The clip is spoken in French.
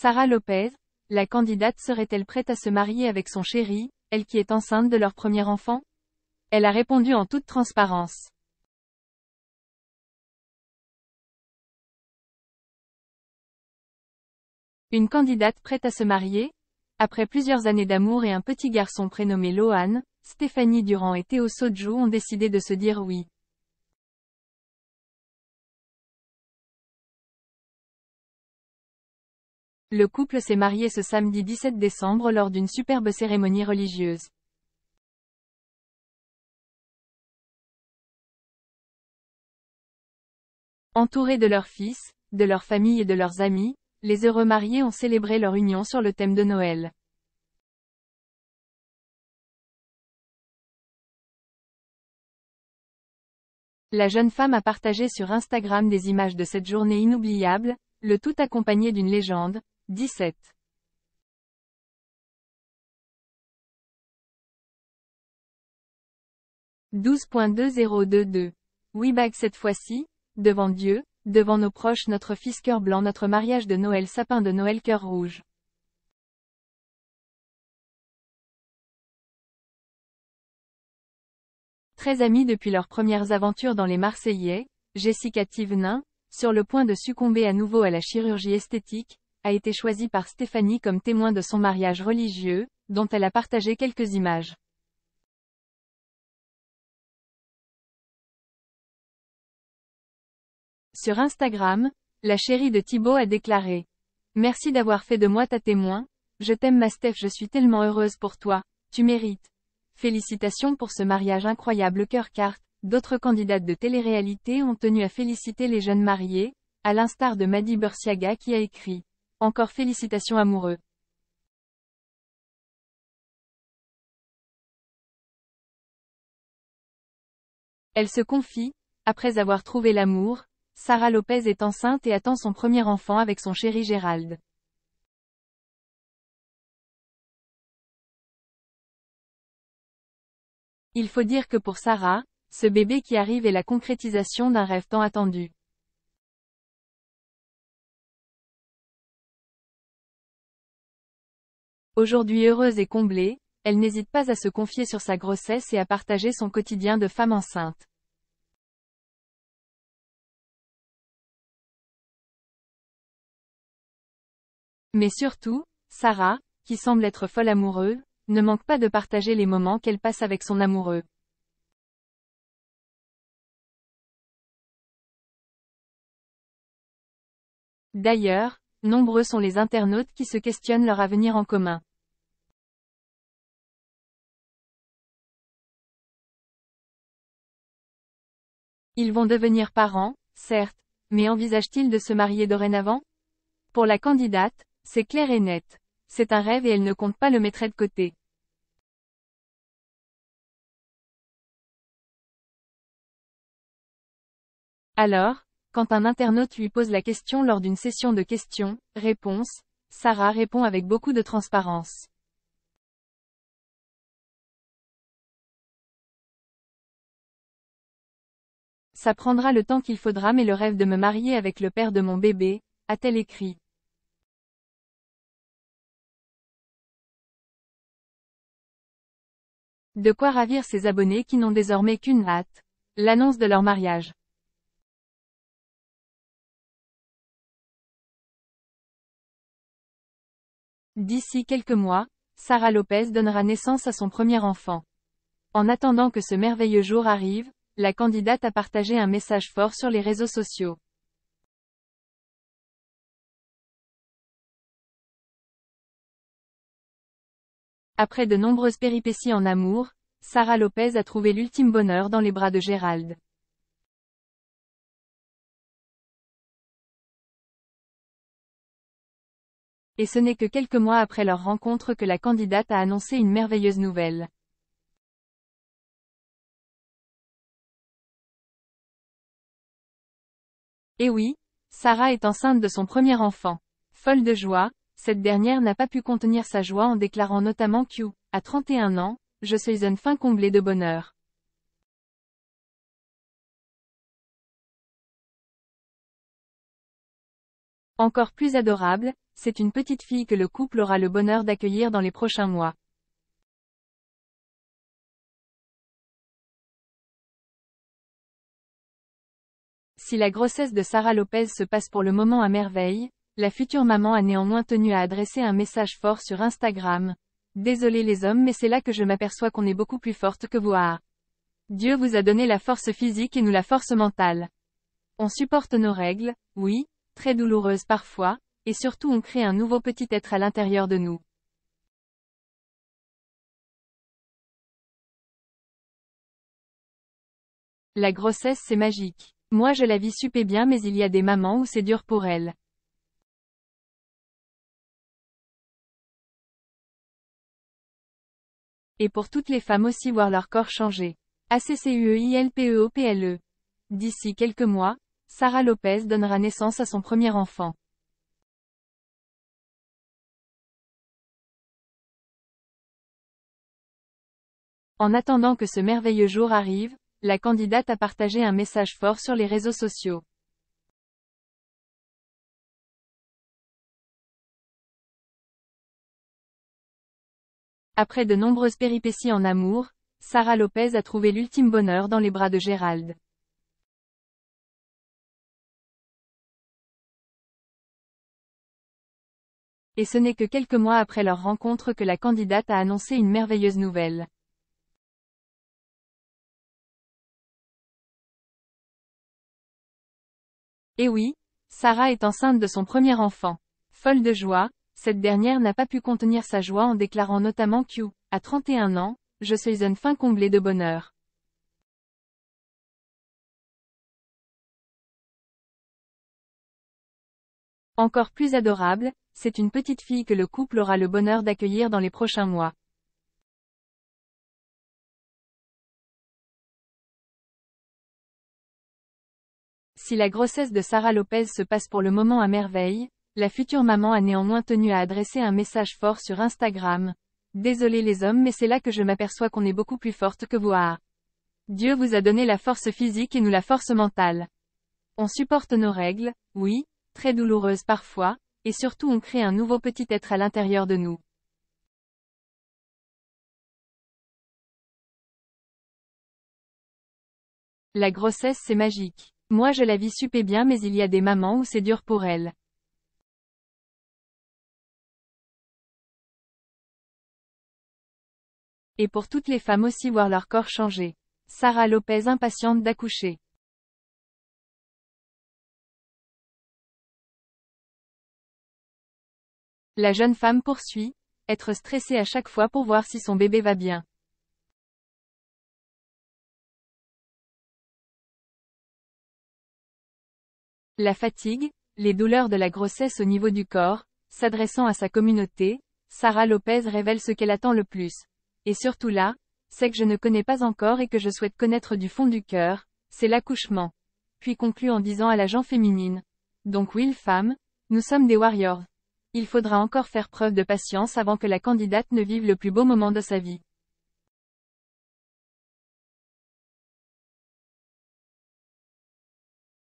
Sara Lopez, la candidate serait-elle prête à se marier avec son chéri, elle qui est enceinte de leur premier enfant? Elle a répondu en toute transparence. Une candidate prête à se marier? Après plusieurs années d'amour et un petit garçon prénommé Lohan, Stéphanie Durand et Théo Sodjou ont décidé de se dire oui. Le couple s'est marié ce samedi 17 décembre lors d'une superbe cérémonie religieuse. Entourés de leurs fils, de leur famille et de leurs amis, les heureux mariés ont célébré leur union sur le thème de Noël. La jeune femme a partagé sur Instagram des images de cette journée inoubliable, le tout accompagné d'une légende, 17. 12.2022. Oui bague cette fois-ci, devant Dieu, devant nos proches notre fils cœur blanc notre mariage de Noël sapin de Noël cœur rouge. Très amis depuis leurs premières aventures dans les Marseillais, Jessica Thévenin, sur le point de succomber à nouveau à la chirurgie esthétique, a été choisie par Stéphanie comme témoin de son mariage religieux, dont elle a partagé quelques images. Sur Instagram, la chérie de Thibaut a déclaré: Merci d'avoir fait de moi ta témoin, je t'aime ma Steph, je suis tellement heureuse pour toi, tu mérites. Félicitations pour ce mariage incroyable cœur carte. D'autres candidates de télé-réalité ont tenu à féliciter les jeunes mariés, à l'instar de Madi Bursiaga qui a écrit: Encore félicitations amoureux. Elle se confie: Après avoir trouvé l'amour, Sara Lopez est enceinte et attend son premier enfant avec son chéri Gérald. Il faut dire que pour Sara, ce bébé qui arrive est la concrétisation d'un rêve tant attendu. Aujourd'hui heureuse et comblée, elle n'hésite pas à se confier sur sa grossesse et à partager son quotidien de femme enceinte. Mais surtout, Sara, qui semble être folle amoureuse, ne manque pas de partager les moments qu'elle passe avec son amoureux. D'ailleurs, nombreux sont les internautes qui se questionnent leur avenir en commun. Ils vont devenir parents, certes, mais envisagent-ils de se marier dorénavant? Pour la candidate, c'est clair et net. C'est un rêve et elle ne compte pas le mettre de côté. Alors, quand un internaute lui pose la question lors d'une session de questions-réponses, Sara répond avec beaucoup de transparence. Ça prendra le temps qu'il faudra mais le rêve de me marier avec le père de mon bébé, a-t-elle écrit. De quoi ravir ses abonnés qui n'ont désormais qu'une hâte: l'annonce de leur mariage. D'ici quelques mois, Sara Lopez donnera naissance à son premier enfant. En attendant que ce merveilleux jour arrive, la candidate a partagé un message fort sur les réseaux sociaux. Après de nombreuses péripéties en amour, Sara Lopez a trouvé l'ultime bonheur dans les bras de Gérald. Et ce n'est que quelques mois après leur rencontre que la candidate a annoncé une merveilleuse nouvelle. Et oui, Sara est enceinte de son premier enfant. Folle de joie, cette dernière n'a pas pu contenir sa joie en déclarant notamment qu', à 31 ans, je suis une fin comblée de bonheur. Encore plus adorable, c'est une petite fille que le couple aura le bonheur d'accueillir dans les prochains mois. Si la grossesse de Sara Lopez se passe pour le moment à merveille, la future maman a néanmoins tenu à adresser un message fort sur Instagram. Désolé les hommes, mais c'est là que je m'aperçois qu'on est beaucoup plus forte que vous. Dieu vous a donné la force physique et nous la force mentale. On supporte nos règles, oui, très douloureuses parfois, et surtout on crée un nouveau petit être à l'intérieur de nous. La grossesse c'est magique. Moi je la vis super bien, mais il y a des mamans où c'est dur pour elles. Et pour toutes les femmes aussi, voir leur corps changer. ACCUEILPEOPLE. D'ici quelques mois, Sara Lopez donnera naissance à son premier enfant. En attendant que ce merveilleux jour arrive, la candidate a partagé un message fort sur les réseaux sociaux. Après de nombreuses péripéties en amour, Sara Lopez a trouvé l'ultime bonheur dans les bras de Gérald. Et ce n'est que quelques mois après leur rencontre que la candidate a annoncé une merveilleuse nouvelle. Et oui, Sara est enceinte de son premier enfant. Folle de joie, cette dernière n'a pas pu contenir sa joie en déclarant notamment qu', à 31 ans, je suis une fin comblée de bonheur. Encore plus adorable, c'est une petite fille que le couple aura le bonheur d'accueillir dans les prochains mois. Si la grossesse de Sara Lopez se passe pour le moment à merveille, la future maman a néanmoins tenu à adresser un message fort sur Instagram. Désolé les hommes, mais c'est là que je m'aperçois qu'on est beaucoup plus forte que vous. Dieu vous a donné la force physique et nous la force mentale. On supporte nos règles, oui, très douloureuses parfois, et surtout on crée un nouveau petit être à l'intérieur de nous. La grossesse c'est magique. Moi je la vis super bien, mais il y a des mamans où c'est dur pour elles. Et pour toutes les femmes aussi, voir leur corps changer. Sara Lopez impatiente d'accoucher. La jeune femme poursuit, être stressée à chaque fois pour voir si son bébé va bien. La fatigue, les douleurs de la grossesse au niveau du corps, s'adressant à sa communauté, Sara Lopez révèle ce qu'elle attend le plus. Et surtout là, c'est que je ne connais pas encore et que je souhaite connaître du fond du cœur, c'est l'accouchement. Puis conclut en disant à la gent féminine. Donc oui, femmes, nous sommes des warriors. Il faudra encore faire preuve de patience avant que la candidate ne vive le plus beau moment de sa vie.